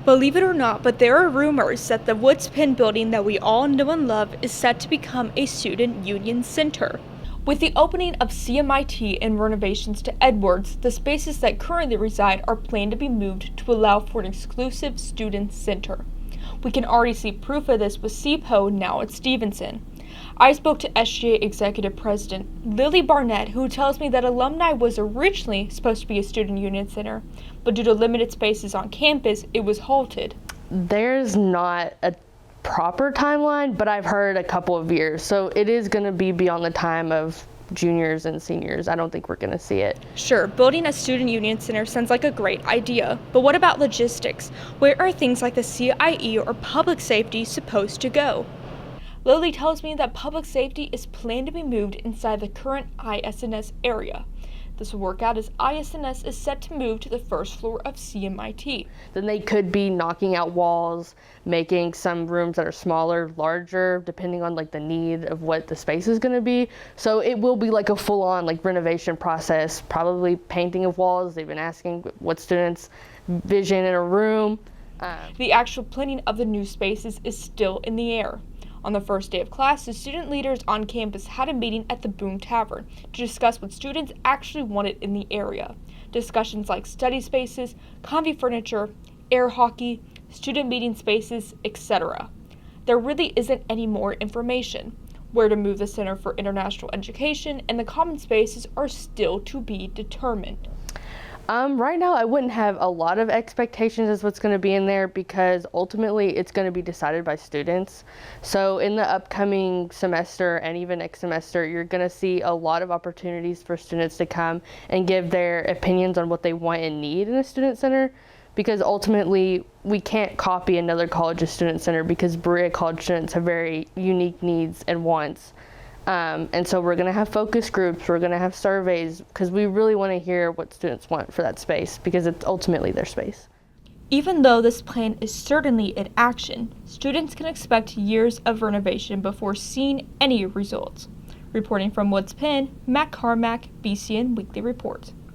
Believe it or not, but there are rumors that the Woods Penn building that we all know and love is set to become a student union center. With the opening of CMIT and renovations to Edwards, the spaces that currently reside are planned to be moved to allow for an exclusive student center. We can already see proof of this with CPO now at Stevenson. I spoke to SGA Executive President Lily Barnette, who tells me that alumni was originally supposed to be a student union center, but due to limited spaces on campus, it was halted. There's not a proper timeline, but I've heard a couple of years, so it is going to be beyond the time of juniors and seniors. I don't think we're going to see it. Sure, building a student union center sounds like a great idea, but what about logistics? Where are things like the CIE or public safety supposed to go? Lily tells me that public safety is planned to be moved inside the current ISNS area. This will work out as ISNS is set to move to the first floor of CMIT. Then they could be knocking out walls, making some rooms that are smaller, larger, depending on like the need of what the space is going to be. So it will be like a full-on like renovation process, probably painting of walls. They've been asking what students vision in a room. The actual planning of the new spaces is still in the air. On the first day of class, the student leaders on campus had a meeting at the Boone Tavern to discuss what students actually wanted in the area. Discussions like study spaces, comfy furniture, air hockey, student meeting spaces, etc. There really isn't any more information. Where to move the Center for International Education and the common spaces are still to be determined. Right now, I wouldn't have a lot of expectations as what's going to be in there because ultimately it's going to be decided by students. So in the upcoming semester and even next semester, you're going to see a lot of opportunities for students to come and give their opinions on what they want and need in a student center, because ultimately we can't copy another college's student center because Berea College students have very unique needs and wants. And so we're going to have focus groups, we're going to have surveys, because we really want to hear what students want for that space, because it's ultimately their space. Even though this plan is certainly in action, students can expect years of renovation before seeing any results. Reporting from Woods Penn, Matt Carmack, BCN Weekly Report.